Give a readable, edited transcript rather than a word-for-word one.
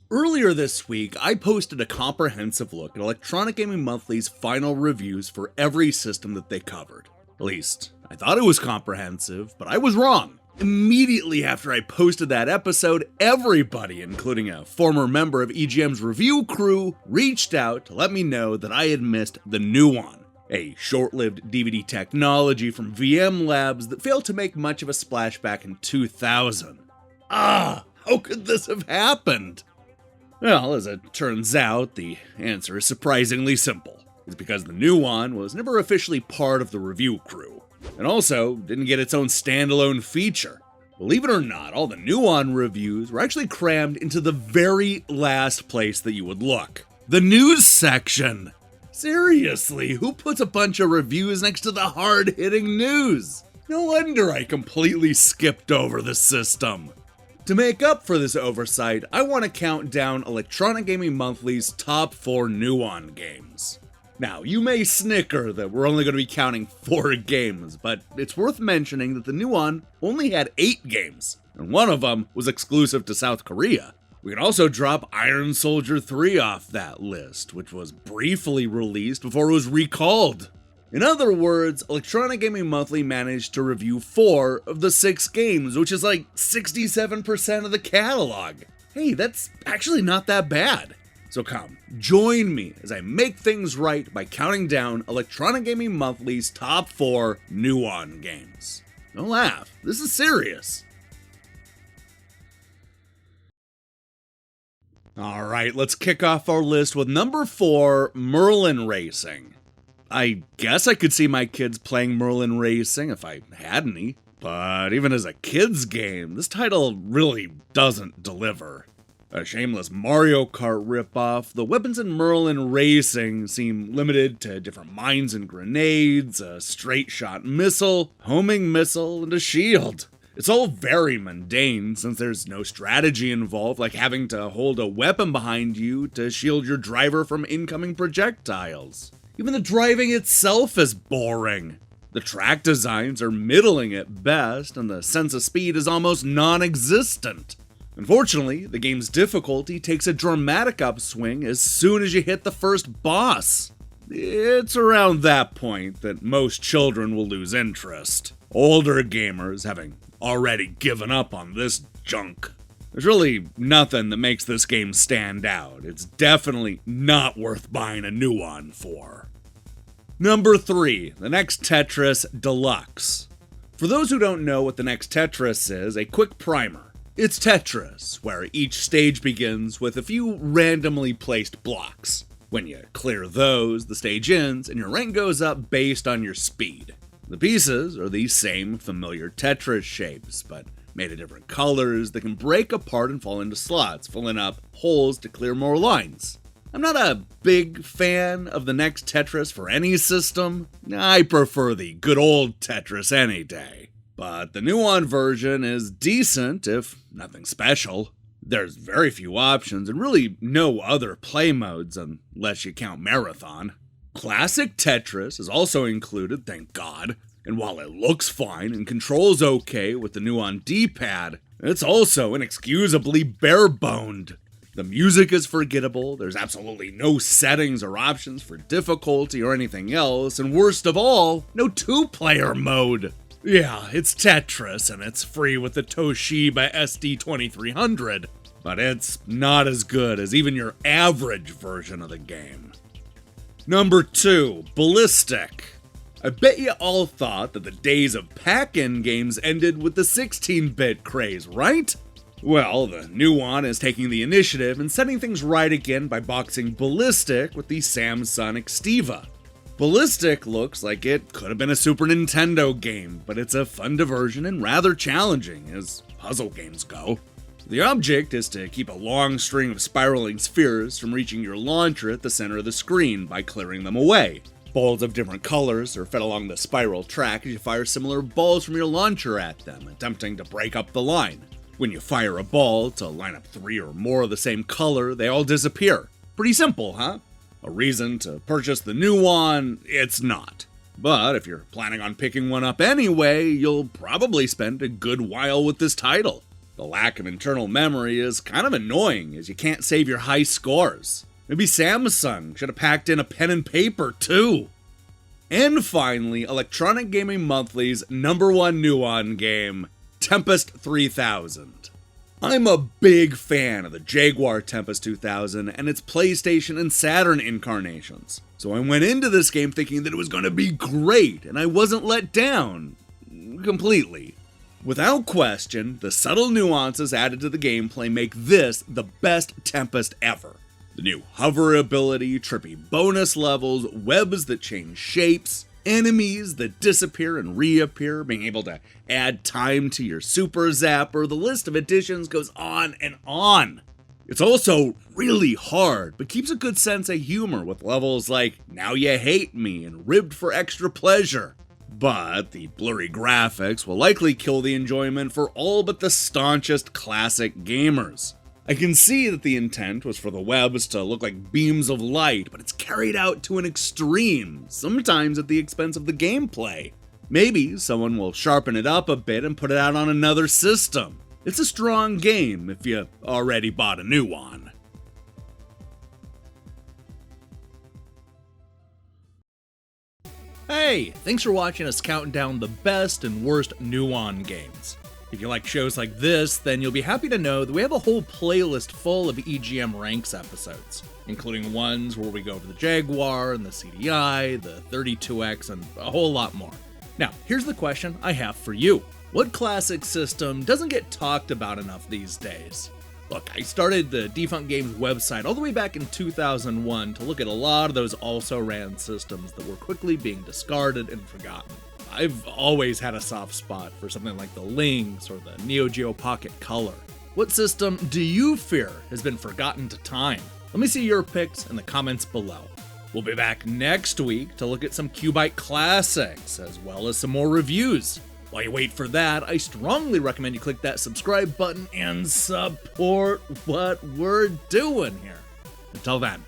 Earlier this week, I posted a comprehensive look at Electronic Gaming Monthly's final reviews for every system that they covered. At least, I thought it was comprehensive, but I was wrong. Immediately after I posted that episode, everybody, including a former member of EGM's review crew, reached out to let me know that I had missed the Nuon, a short-lived DVD technology from VM Labs that failed to make much of a splash back in 2000. How could this have happened? Well, as it turns out, the answer is surprisingly simple. It's because the Nuon was never officially part of the review crew, and also didn't get its own standalone feature. Believe it or not, all the Nuon reviews were actually crammed into the very last place that you would look. The news section! Seriously, who puts a bunch of reviews next to the hard-hitting news? No wonder I completely skipped over the system. To make up for this oversight, I want to count down Electronic Gaming Monthly's top 4 Nuon games. Now, you may snicker that we're only going to be counting 4 games, but it's worth mentioning that the Nuon only had 8 games, and one of them was exclusive to South Korea. We can also drop Iron Soldier 3 off that list, which was briefly released before it was recalled. In other words, Electronic Gaming Monthly managed to review 4 of the 6 games, which is like 67% of the catalog. Hey, that's actually not that bad. So come, join me as I make things right by counting down Electronic Gaming Monthly's top 4 Nuon games. Don't laugh, this is serious. Alright, let's kick off our list with number 4, Merlin Racing. I guess I could see my kids playing Merlin Racing if I had any, but even as a kid's game, this title really doesn't deliver. A shameless Mario Kart ripoff, the weapons in Merlin Racing seem limited to different mines and grenades, a straight-shot missile, homing missile, and a shield. It's all very mundane since there's no strategy involved, like having to hold a weapon behind you to shield your driver from incoming projectiles. Even the driving itself is boring. The track designs are middling at best, and the sense of speed is almost non-existent. Unfortunately, the game's difficulty takes a dramatic upswing as soon as you hit the first boss. It's around that point that most children will lose interest, older gamers having already given up on this junk. There's really nothing that makes this game stand out. It's definitely not worth buying a Nuon for. Number 3, the next Tetris Deluxe. For those who don't know what the next Tetris is, a quick primer. It's Tetris, where each stage begins with a few randomly placed blocks. When you clear those, the stage ends, and your rank goes up based on your speed. The pieces are the same familiar Tetris shapes, but made of different colors that can break apart and fall into slots, filling up holes to clear more lines. I'm not a big fan of the next Tetris for any system. I prefer the good old Tetris any day. But the Nuon version is decent, if nothing special. There's very few options and really no other play modes unless you count Marathon. Classic Tetris is also included, thank God, and while it looks fine and controls okay with the Nuon D-pad, it's also inexcusably bare-boned. The music is forgettable, there's absolutely no settings or options for difficulty or anything else, and worst of all, no 2-player mode. Yeah, it's Tetris, and it's free with the Toshiba SD2300, but it's not as good as even your average version of the game. Number 2, Ballistic. I bet you all thought that the days of pack-in games ended with the 16-bit craze, right? Well, the Nuon is taking the initiative and setting things right again by boxing Ballistic with the Samsung Xtiva. Ballistic looks like it could have been a Super Nintendo game, but it's a fun diversion and rather challenging as puzzle games go. The object is to keep a long string of spiraling spheres from reaching your launcher at the center of the screen by clearing them away. Balls of different colors are fed along the spiral track as you fire similar balls from your launcher at them, attempting to break up the line. When you fire a ball to line up 3 or more of the same color, they all disappear. Pretty simple, huh? A reason to purchase the Nuon? It's not. But if you're planning on picking one up anyway, you'll probably spend a good while with this title. The lack of internal memory is kind of annoying, as you can't save your high scores. Maybe Samsung should have packed in a pen and paper too. And finally, Electronic Gaming Monthly's #1 Nuon game, Tempest 3000. I'm a big fan of the Jaguar Tempest 2000 and its PlayStation and Saturn incarnations, so I went into this game thinking that it was going to be great, and I wasn't let down completely. Without question, the subtle nuances added to the gameplay make this the best Tempest ever. The new hover ability, trippy bonus levels, webs that change shapes, enemies that disappear and reappear, being able to add time to your super zapper, the list of additions goes on and on. It's also really hard, but keeps a good sense of humor with levels like Now You Hate Me and Ribbed for Extra Pleasure. But the blurry graphics will likely kill the enjoyment for all but the staunchest classic gamers. I can see that the intent was for the webs to look like beams of light, but it's carried out to an extreme, sometimes at the expense of the gameplay. Maybe someone will sharpen it up a bit and put it out on another system. It's a strong game if you already bought a Nuon. Hey, thanks for watching us counting down the best and worst Nuon games. If you like shows like this, then you'll be happy to know that we have a whole playlist full of EGM Ranks episodes, including ones where we go over the Jaguar and the CDI, the 32X, and a whole lot more. Now, here's the question I have for you. What classic system doesn't get talked about enough these days? Look, I started the Defunct Games website all the way back in 2001 to look at a lot of those also-ran systems that were quickly being discarded and forgotten. I've always had a soft spot for something like the Lynx or the Neo Geo Pocket Color. What system do you fear has been forgotten to time? Let me see your picks in the comments below. We'll be back next week to look at some Cubite classics, as well as some more reviews. While you wait for that, I strongly recommend you click that subscribe button and support what we're doing here. Until then.